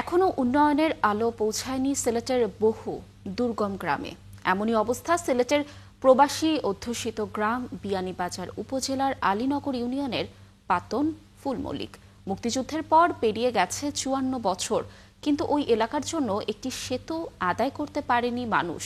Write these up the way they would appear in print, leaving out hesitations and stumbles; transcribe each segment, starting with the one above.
এখনো উন্নয়নের আলো পৌঁছায়নি সিলেটের বহু দুর্গম গ্রামে। এমনই অবস্থা সিলেটের প্রবাসী অধ্যুষিত গ্রাম বিয়ানীবাজার উপজেলার আলীনগর ইউনিয়নের পাতন ফুলমল্লিক। মুক্তিযুদ্ধের পর পেরিয়ে গেছে ৫৪ বছর, কিন্তু ওই এলাকার জন্য একটি সেতু আদায় করতে পারেনি মানুষ।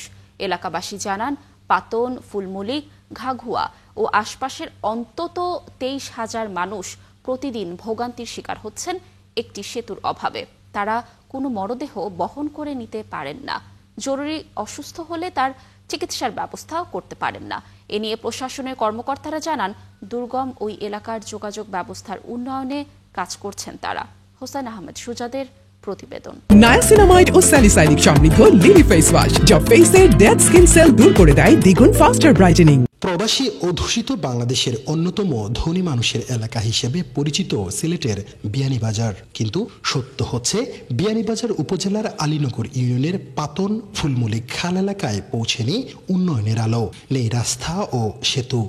এলাকাবাসী জানান, পাতন, ফুলমল্লিক, ঘাঘুয়া ও আশপাশের অন্তত ২৩,০০০ মানুষ প্রতিদিন ভোগান্তির শিকার হচ্ছেন একটি সেতুর অভাবে। তারা কোনো মরদেহ বহন করে নিতে পারেন না, জরুরি অসুস্থ হলে তার চিকিৎসার ব্যবস্থাও করতে পারেন না। এ নিয়ে প্রশাসনের কর্মকর্তারা জানান, দুর্গম ওই এলাকার যোগাযোগ ব্যবস্থার উন্নয়নে কাজ করছেন তারা। হোসেন আহমেদ সুজাদের প্রতিবেদন। নায়াসিনামাইড ও স্যালিসাইলিক সমৃদ্ধ লিলি ফেস ওয়াশ যা ফেসের ডেড স্কিন সেল দূর করে দেয় দ্বিগুণ ফাস্টার ব্রাইটেনিং। প্রবাসী অধ্যুষিত বাংলাদেশের অন্যতম ধনী মানুষের এলাকা হিসেবে পরিচিত সিলেটের বিয়ানীবাজার, কিন্তু সত্য হচ্ছে বিয়ানীবাজার উপজেলার আলীনগর ইউনিয়নের পাতন ফুলমল্লিক খাল এলাকায় পৌঁছেনি উন্নয়নের আলো, নেই রাস্তা ও সেতু।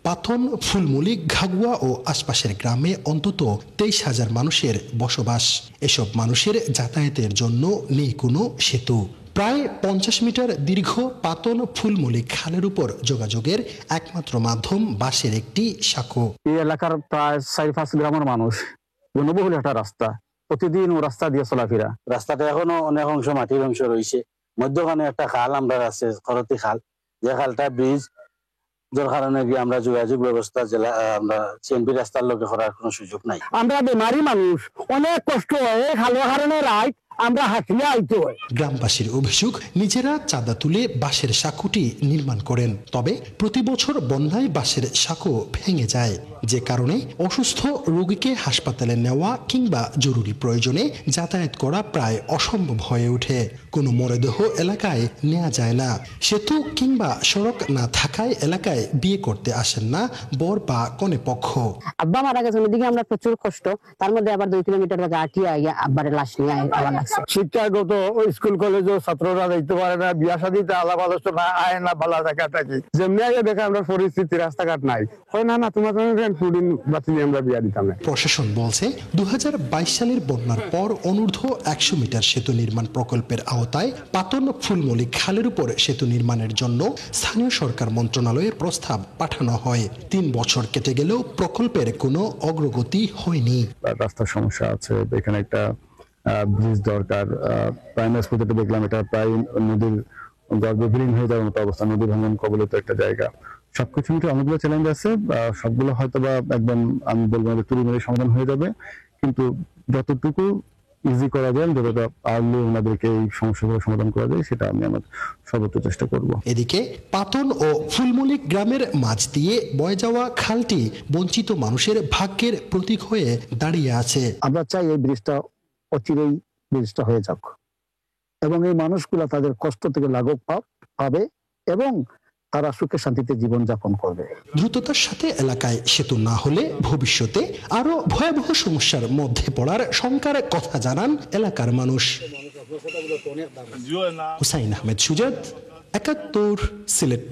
পাতন, ফুলমল্লিক, ঘাগুয়া ও আশপাশের গ্রামে অন্তত ২৩,০০০ মানুষের বসবাস। এসব মানুষের যাতায়াতের জন্য নেই কোনো সেতু। প্রায় ৫০ মিটার দীর্ঘ পাতন ফুলমল্লিক খালের উপর যোগাযোগের একমাত্র মাধ্যম বাঁশের একটি সাঁকো। এই এলাকার প্রায় ৪-৫ গ্রামের মানুষ জনবহুল একটা রাস্তা, প্রতিদিন ও রাস্তা দিয়ে চলাফেরা। রাস্তাটা এখনো অনেক অংশ মাটির অংশ রয়েছে, মধ্যখানে একটা খাল আমরা আছে, খরতি খাল, যে খালটা ব্রিজ, যার কারণে আমরা যোগাযোগ ব্যবস্থা জেলা আমরা সিএনপি রাস্তার লোকে করার কোনো সুযোগ নাই। আমরা বেমারি মানুষ, অনেক কষ্ট হয় খালের কারণে রাইট আমরা হাঁটিয়ে আইতে হয়। গ্রামবাসীর অভিযোগ, নিজেরা চাঁদা তুলে বাঁশের সাঁকোটি নির্মাণ করেন, তবে প্রতি বছর বন্যায় বাঁশের সাঁকো ভেঙে যায়, যে কারণে অসুস্থ রোগীকে হাসপাতালে নেওয়া কিংবা জরুরি প্রয়োজনে যাতায়াত করা প্রায় অসম্ভব হয়ে ওঠে। কোনো মরদেহ এলাকায় নেওয়া যায় না। সেতু কিংবা সড়ক না থাকায় এলাকায় বিয়ে করতে আসেন না বর বা কনে পক্ষ। আব্বা মারা গেছে, ওদিকে আমরা প্রচুর কষ্ট, তার মধ্যে আবার ২ কিলোমিটার হাঁটিয়ে আব্বারের লাশ নিয়ে আবার লাগছে। শিক্ষাগত স্কুল কলেজেও ছাত্ররা যাইতে পারে না, বিয়া শাদিতে আলাপ আলোচনা আয় না, ভালো থাকা থাকি যেমনি আগে দেখে আমরা পরিস্থিতি, রাস্তাঘাট নাই, হয় না তোমার আমরা বিয়া দিতাম না। প্রশাসন বলছে ২০২২ সালের বন্যার পর অনূর্ধ্ব ১০০ মিটার সেতু নির্মাণ প্রকল্পের আওতায় পাতন ফুলমল্লিক খালের উপর সেতু নির্মাণের জন্য স্থানীয় সরকার মন্ত্রণালয়ে প্রস্তাব পাঠানো হয়। ৩ বছর কেটে গেলেও প্রকল্পের কোনো অগ্রগতি হয়নি। রাস্তার সমস্যা আছে, এখানে একটা ব্রিজ দরকার। প্রাইমারি স্কুল থেকে দেখলাম এটা প্রায় নদীর গর্ভে বিলীন হয়ে যাওয়ার মতো অবস্থা, নদী ভাঙন কবলিত একটা জায়গা। সবকিছু মিলে অনেকগুলো চ্যালেঞ্জ আছে, সবগুলো হয়তো বা একদম আমি বলবো তুলি মেরে সমাধান হয়ে যাবে, কিন্তু যতটুকু ইজি করা যায়, যতটা আর্লি ওনাদেরকে এই সমস্যাগুলো সমাধান করা যায়, সেটা আমি আমার সর্বোচ্চ চেষ্টা করব। এদিকে পাতন ও ফুলমল্লিক গ্রামের মাঝ দিয়ে বয়ে যাওয়া খালটি বঞ্চিত মানুষের ভাগ্যের প্রতীক হয়ে দাঁড়িয়ে আছে। আমরা চাই এই ব্রিজটা অচিরেই ব্রিজটা হয়ে যাক এবং এই মানুষগুলা তাদের কষ্ট থেকে লাঘব পাবে এবং তারা সুখে শান্তিতে জীবন যাপন করবে। দ্রুততার সাথে এলাকায় সেতু না হলে ভবিষ্যতে আরো ভয়াবহ সমস্যার মধ্যে পড়ার শঙ্কার কথা জানান এলাকার মানুষ। হুসাইন আহমেদ সুজাদ, ৭১ সিলেট।